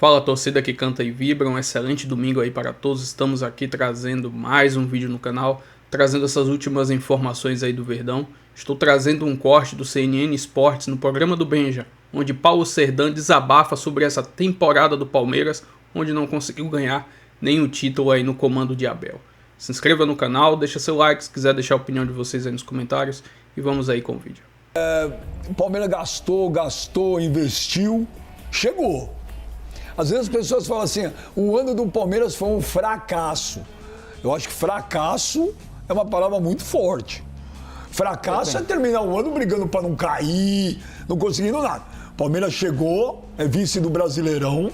Fala, torcida que canta e vibra, um excelente domingo aí para todos. Estamos aqui trazendo mais um vídeo no canal, trazendo essas últimas informações aí do Verdão. Estou trazendo um corte do CNN Esportes no programa do Benja, onde Paulo Serdán desabafa sobre essa temporada do Palmeiras, onde não conseguiu ganhar nenhum título aí no comando de Abel. Se inscreva no canal, deixa seu like, se quiser deixar a opinião de vocês aí nos comentários, e vamos aí com o vídeo. O Palmeiras gastou, investiu, chegou. Às vezes as pessoas falam assim, o ano do Palmeiras foi um fracasso. Eu acho que fracasso é uma palavra muito forte. Fracasso é terminar o ano brigando para não cair, não conseguindo nada. O Palmeiras chegou, é vice do Brasileirão,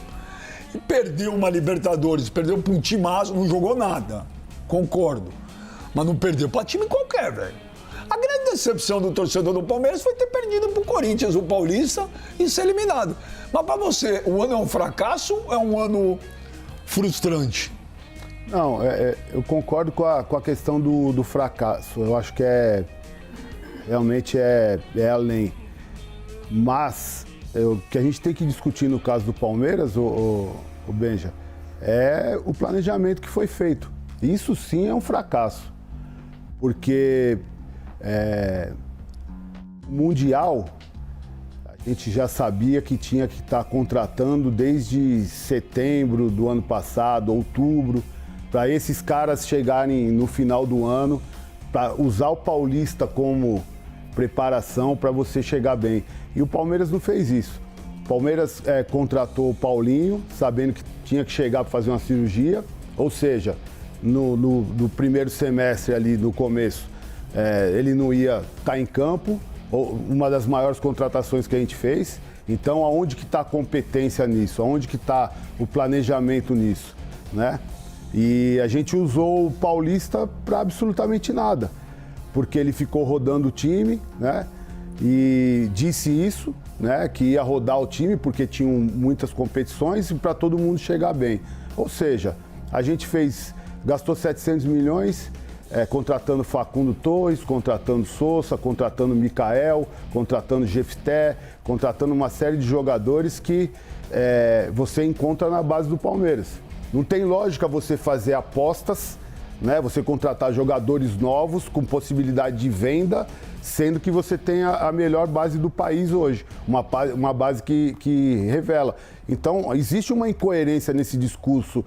e perdeu uma Libertadores, perdeu para um timaço, não jogou nada. Concordo. Mas não perdeu para time qualquer, velho. A grande decepção do torcedor do Palmeiras foi ter perdido para o Corinthians, o Paulista, e ser eliminado. Mas para você, o ano é um fracasso ou é um ano frustrante? Não, eu concordo com a questão do fracasso. Eu acho que realmente é além. Mas o que a gente tem que discutir no caso do Palmeiras, o Benja, é o planejamento que foi feito. Isso sim é um fracasso. Porque Mundial, a gente já sabia que tinha que estar contratando desde setembro do ano passado, outubro, para esses caras chegarem no final do ano, para usar o Paulista como preparação para você chegar bem. E o Palmeiras não fez isso. O Palmeiras contratou o Paulinho, sabendo que tinha que chegar para fazer uma cirurgia, ou seja, no primeiro semestre ali, no começo, ele não ia estar em campo, uma das maiores contratações que a gente fez. Então, aonde que está a competência nisso? Aonde que está o planejamento nisso, né? E a gente usou o Paulista para absolutamente nada, porque ele ficou rodando o time, né? E disse isso, né? Que ia rodar o time porque tinham muitas competições e para todo mundo chegar bem. Ou seja, a gente gastou 700 milhões, contratando Facundo Torres, contratando Sousa, contratando Michael, contratando Jefté, contratando uma série de jogadores que você encontra na base do Palmeiras. Não tem lógica você fazer apostas, né? Você contratar jogadores novos com possibilidade de venda, sendo que você tem a melhor base do país hoje, uma base que revela. Então, existe uma incoerência nesse discurso,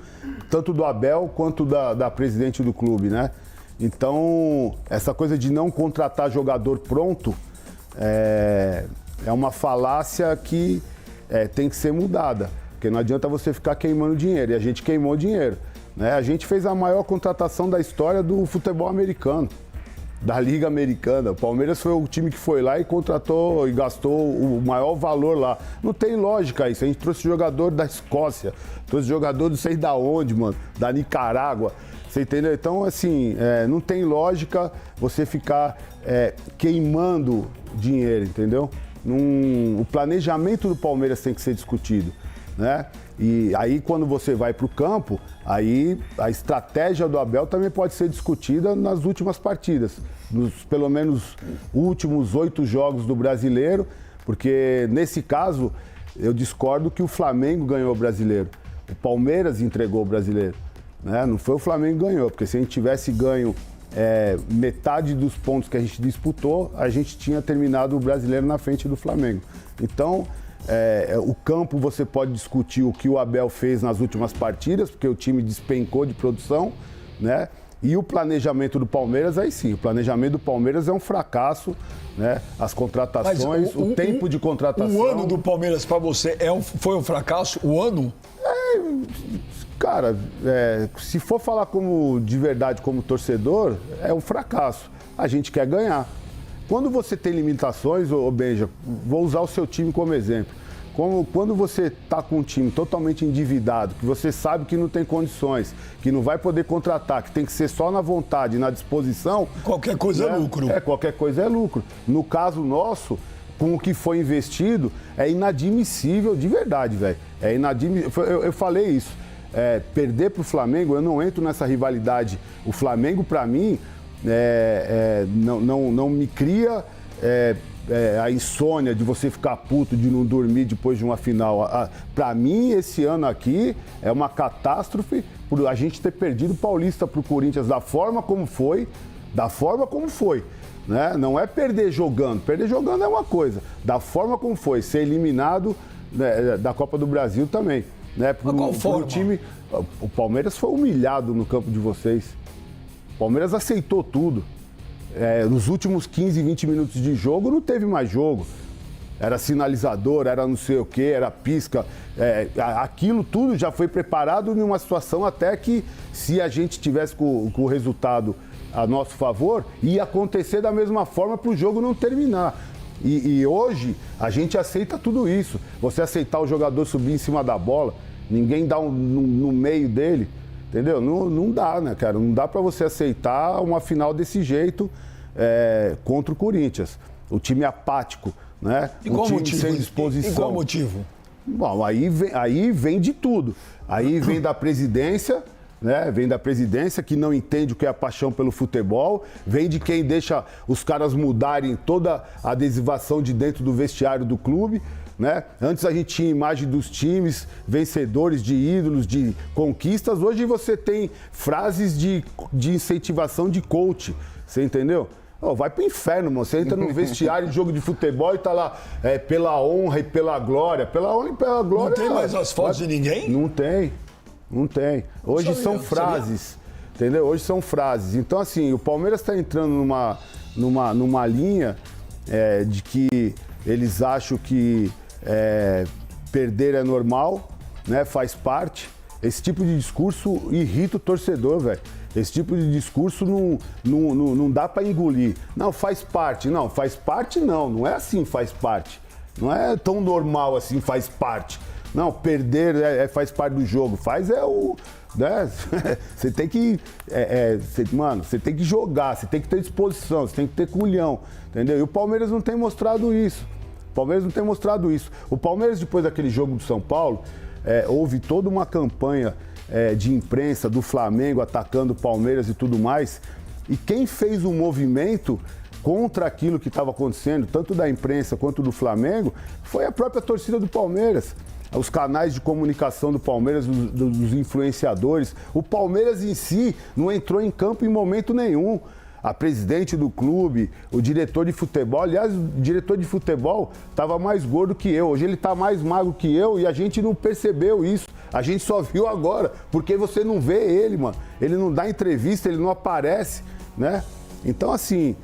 tanto do Abel quanto da presidente do clube, né? Então, essa coisa de não contratar jogador pronto é uma falácia que tem que ser mudada, porque não adianta você ficar queimando dinheiro, e a gente queimou dinheiro, né? A gente fez a maior contratação da história do futebol americano, da Liga Americana. O Palmeiras foi o time que foi lá e contratou e gastou o maior valor lá. Não tem lógica isso. A gente trouxe jogador da Escócia, trouxe jogador não sei da onde, mano, da Nicarágua. Você entendeu? Então, assim, não tem lógica você ficar queimando dinheiro, entendeu? O planejamento do Palmeiras tem que ser discutido, né? E aí, quando você vai para o campo, aí a estratégia do Abel também pode ser discutida nas últimas partidas, nos pelo menos últimos 8 jogos do Brasileiro, porque nesse caso eu discordo que o Flamengo ganhou o Brasileiro. O Palmeiras entregou o Brasileiro, né? Não foi o Flamengo que ganhou, porque se a gente tivesse ganho metade dos pontos que a gente disputou, a gente tinha terminado o Brasileiro na frente do Flamengo. Então, o campo você pode discutir o que o Abel fez nas últimas partidas, porque o time despencou de produção, né? E o planejamento do Palmeiras, aí sim, o planejamento do Palmeiras é um fracasso, né? As contratações, o tempo de contratação. O ano do Palmeiras para você foi um fracasso? O ano? Cara, se for falar de verdade como torcedor, é um fracasso. A gente quer ganhar. Quando você tem limitações, Benja, vou usar o seu time como exemplo. Quando você está com um time totalmente endividado, que você sabe que não tem condições, que não vai poder contratar, que tem que ser só na vontade, na disposição... Qualquer coisa é lucro. Qualquer coisa é lucro. No caso nosso, com o que foi investido, é inadmissível, de verdade, velho. É inadmissível. Eu falei isso. Perder para o Flamengo, eu não entro nessa rivalidade. O Flamengo, para mim... não me cria a insônia de você ficar puto, de não dormir depois de uma final. Para mim, esse ano aqui é uma catástrofe por a gente ter perdido o Paulista pro Corinthians da forma como foi, né? Não é perder jogando é uma coisa, da forma como foi, ser eliminado, né, da Copa do Brasil também, né? Pro time, o Palmeiras foi humilhado no campo de vocês. O Palmeiras aceitou tudo. Nos últimos 15, 20 minutos de jogo, não teve mais jogo. Era sinalizador, era não sei o quê, era pisca. Aquilo tudo já foi preparado em uma situação até que, se a gente tivesse com o resultado a nosso favor, ia acontecer da mesma forma para o jogo não terminar. E hoje, a gente aceita tudo isso. Você aceitar o jogador subir em cima da bola, ninguém dá no meio dele, entendeu? Não dá, né, cara? Não dá para você aceitar uma final desse jeito contra o Corinthians. O time apático, né? E qual time motivo? sem disposição. E qual motivo? Bom, aí vem de tudo. Aí vem da presidência, né? Vem da presidência que não entende o que é a paixão pelo futebol, vem de quem deixa os caras mudarem toda a adesivação de dentro do vestiário do clube, né? Antes a gente tinha imagem dos times vencedores, de ídolos, de conquistas. Hoje você tem frases de incentivação de coach, você entendeu? Vai pro inferno, mano. Você entra no vestiário de jogo de futebol e tá lá pela honra e pela glória. Pela honra e pela glória. Não tem mais as fotos de ninguém? Não tem. Hoje são frases, entendeu? Hoje são frases. Então, assim, o Palmeiras está entrando numa linha de que eles acham que perder é normal, né? Faz parte. Esse tipo de discurso irrita o torcedor, velho. Esse tipo de discurso não dá para engolir. Não, faz parte. Não, faz parte não é assim, faz parte. Não é tão normal assim, faz parte. Não, perder faz parte do jogo. Né? Você tem que. Mano, você tem que jogar, você tem que ter disposição, você tem que ter culhão. Entendeu? E o Palmeiras não tem mostrado isso. O Palmeiras, depois daquele jogo do São Paulo, houve toda uma campanha de imprensa do Flamengo atacando o Palmeiras e tudo mais. E quem fez um movimento contra aquilo que estava acontecendo, tanto da imprensa quanto do Flamengo, foi a própria torcida do Palmeiras. Os canais de comunicação do Palmeiras, dos influenciadores. O Palmeiras em si não entrou em campo em momento nenhum. A presidente do clube, o diretor de futebol, aliás, o diretor de futebol estava mais gordo que eu. Hoje ele está mais magro que eu e a gente não percebeu isso. A gente só viu agora, porque você não vê ele, mano. Ele não dá entrevista, ele não aparece, né? Então, assim,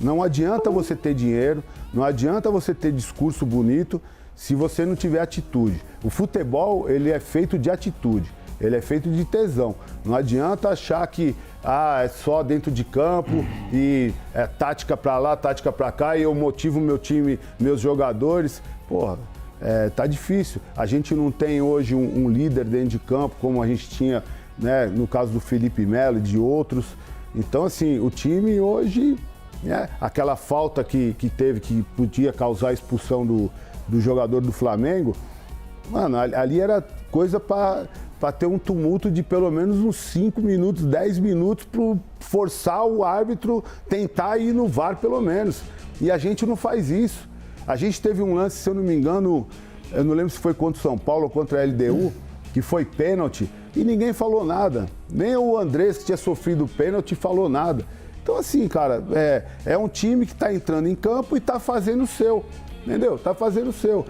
não adianta você ter dinheiro, não adianta você ter discurso bonito se você não tiver atitude. O futebol, ele é feito de atitude, ele é feito de tesão. Não adianta achar que é só dentro de campo e é tática pra lá, tática pra cá e eu motivo meu time, meus jogadores. Porra, tá difícil. A gente não tem hoje um líder dentro de campo como a gente tinha, né, no caso do Felipe Melo e de outros. Então, assim, o time hoje, aquela falta que teve, que podia causar a expulsão do jogador do Flamengo, mano, ali era coisa para ter um tumulto de pelo menos uns 5 minutos, 10 minutos para forçar o árbitro tentar ir no VAR pelo menos. E a gente não faz isso. A gente teve um lance, se eu não me engano, eu não lembro se foi contra o São Paulo ou contra a LDU, que foi pênalti, e ninguém falou nada. Nem o Andrés, que tinha sofrido pênalti, falou nada. Então, assim, cara, é um time que está entrando em campo e está fazendo o seu. Entendeu? Tá fazendo o seu.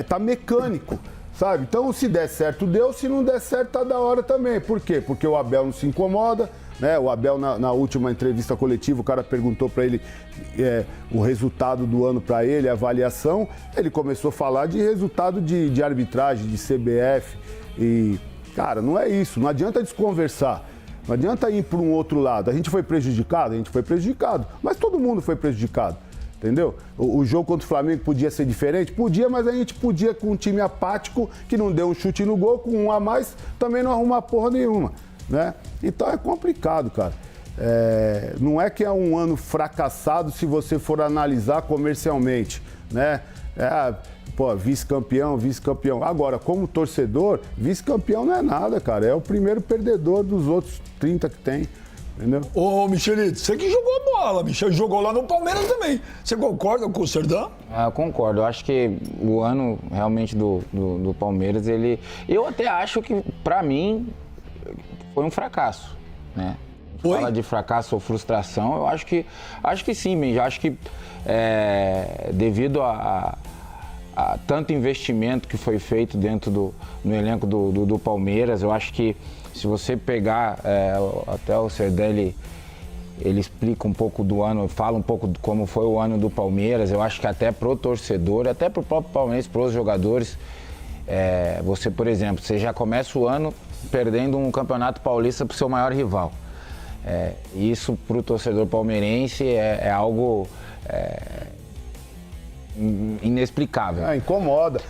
Tá mecânico, sabe? Então, se der certo, deu. Se não der certo, tá da hora também. Por quê? Porque o Abel não se incomoda, né? O Abel, na última entrevista coletiva, o cara perguntou para ele o resultado do ano para ele, a avaliação. Ele começou a falar de resultado de arbitragem, de CBF. E, cara, não é isso. Não adianta desconversar. Não adianta ir para um outro lado. A gente foi prejudicado? A gente foi prejudicado. Mas todo mundo foi prejudicado. Entendeu? O jogo contra o Flamengo podia ser diferente? Podia, mas a gente podia com um time apático que não deu um chute no gol, com um a mais, também não arrumar porra nenhuma, né? Então é complicado, cara. Não é que é um ano fracassado se você for analisar comercialmente, né? Vice-campeão. Agora, como torcedor, vice-campeão não é nada, cara. É o primeiro perdedor dos outros 30 que tem. Entendeu? Ô, Michelito, você que jogou a bola, Michel, jogou lá no Palmeiras também. Você concorda com o Serdão? Eu concordo. Eu acho que o ano realmente do Palmeiras, eu até acho que, pra mim, foi um fracasso, né? Foi? Fala de fracasso ou frustração, eu acho que sim, Benji. Acho que devido a tanto investimento que foi feito dentro no elenco do Palmeiras, eu acho que se você pegar, até o Serdelli, ele explica um pouco do ano, fala um pouco de como foi o ano do Palmeiras, eu acho que até pro torcedor, até pro próprio Palmeiras, pros jogadores, você, por exemplo, você já começa o ano perdendo um campeonato paulista pro seu maior rival. Isso pro torcedor palmeirense é algo inexplicável. Incomoda.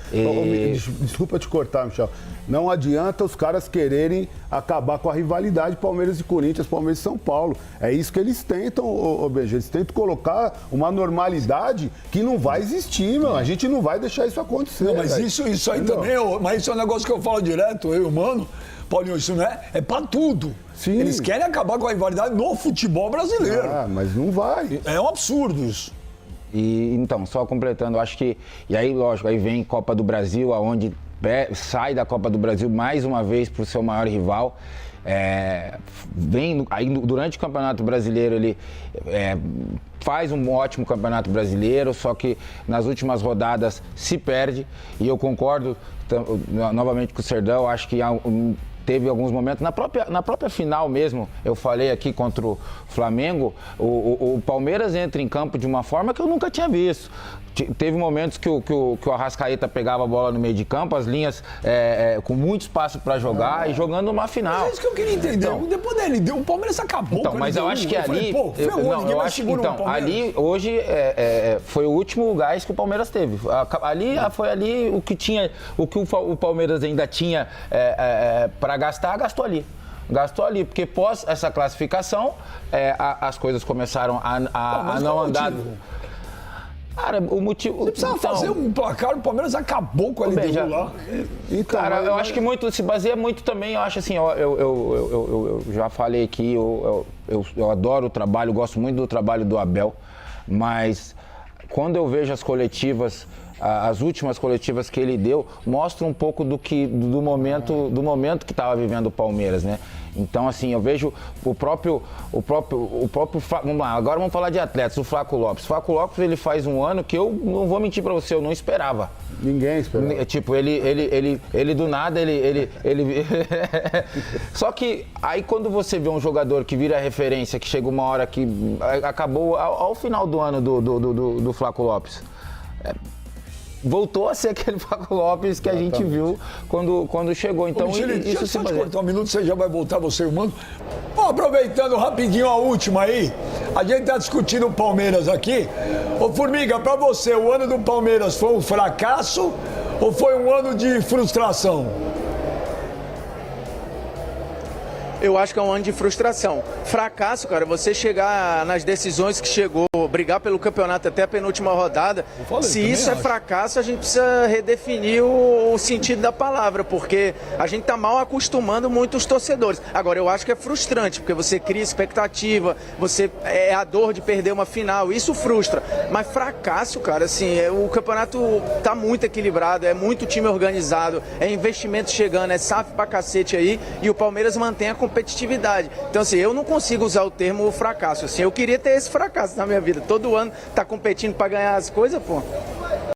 Desculpa te cortar, Michel. Não adianta os caras quererem acabar com a rivalidade Palmeiras e Corinthians, Palmeiras e São Paulo. É isso que eles tentam, BG. Eles tentam colocar uma normalidade que não vai existir, meu. A gente não vai deixar isso acontecer. Não, mas isso aí também, mas isso é um negócio que eu falo direto, eu, mano. Paulinho, isso não é pra tudo. Sim. Eles querem acabar com a rivalidade no futebol brasileiro. Mas não vai. É um absurdo isso. E então, só completando, acho que... E aí, lógico, aí vem Copa do Brasil, aonde sai da Copa do Brasil mais uma vez para o seu maior rival. Aí durante o Campeonato Brasileiro ele faz um ótimo Campeonato Brasileiro, só que nas últimas rodadas se perde. E eu concordo novamente com o Serdão, acho que teve alguns momentos, na própria final mesmo, eu falei aqui contra o Flamengo, o Palmeiras entra em campo de uma forma que eu nunca tinha visto. Teve momentos que o Arrascaeta pegava a bola no meio de campo, as linhas com muito espaço para jogar e jogando uma final. Mas é isso que eu queria entender. Então, depois dele deu, o Palmeiras acabou. Então, mas eu acho que ali... ali, hoje, foi o último gás que o Palmeiras teve. Foi ali o que o Palmeiras ainda tinha para gastar, gastou ali. Gastou ali, porque pós essa classificação, as coisas começaram a não andar... Cara, o motivo... Você precisava fazer um placar, o Palmeiras acabou com a LDU lá. Cara, eu acho que muito, se baseia muito também, eu acho assim, eu já falei aqui, eu adoro o trabalho, gosto muito do trabalho do Abel, mas quando eu vejo as coletivas, as últimas coletivas que ele deu, mostra um pouco do momento que estava vivendo o Palmeiras, né? Então, assim, eu vejo o próprio vamos lá, agora vamos falar de atletas, o Flaco Lopes. O Flaco Lopes, ele faz um ano que eu não vou mentir pra você, eu não esperava. Ninguém esperava. Tipo, ele do nada, ele... Só que aí quando você vê um jogador que vira referência, que chega uma hora que acabou ao final do ano do Flaco Lopes, voltou a ser aquele Flaco Lopes que a gente viu quando chegou. Então, isso se cortar um minuto, você já vai voltar, você e o Mano. Bom, aproveitando rapidinho a última aí, a gente tá discutindo o Palmeiras aqui. Ô, Formiga, pra você, o ano do Palmeiras foi um fracasso ou foi um ano de frustração? Eu acho que é um ano de frustração. Fracasso, cara, você chegar nas decisões que chegou, brigar pelo campeonato até a penúltima rodada, se isso é fracasso, a gente precisa redefinir o sentido da palavra, porque a gente tá mal acostumando muito os torcedores. Agora, eu acho que é frustrante, porque você cria expectativa, você a dor de perder uma final, isso frustra. Mas fracasso, cara, assim, o campeonato tá muito equilibrado, é muito time organizado, é investimento chegando, é SAF pra cacete aí, e o Palmeiras mantém a competitividade. Então, assim, eu não consigo usar o termo fracasso. Assim, eu queria ter esse fracasso na minha vida. Todo ano tá competindo para ganhar as coisas, pô.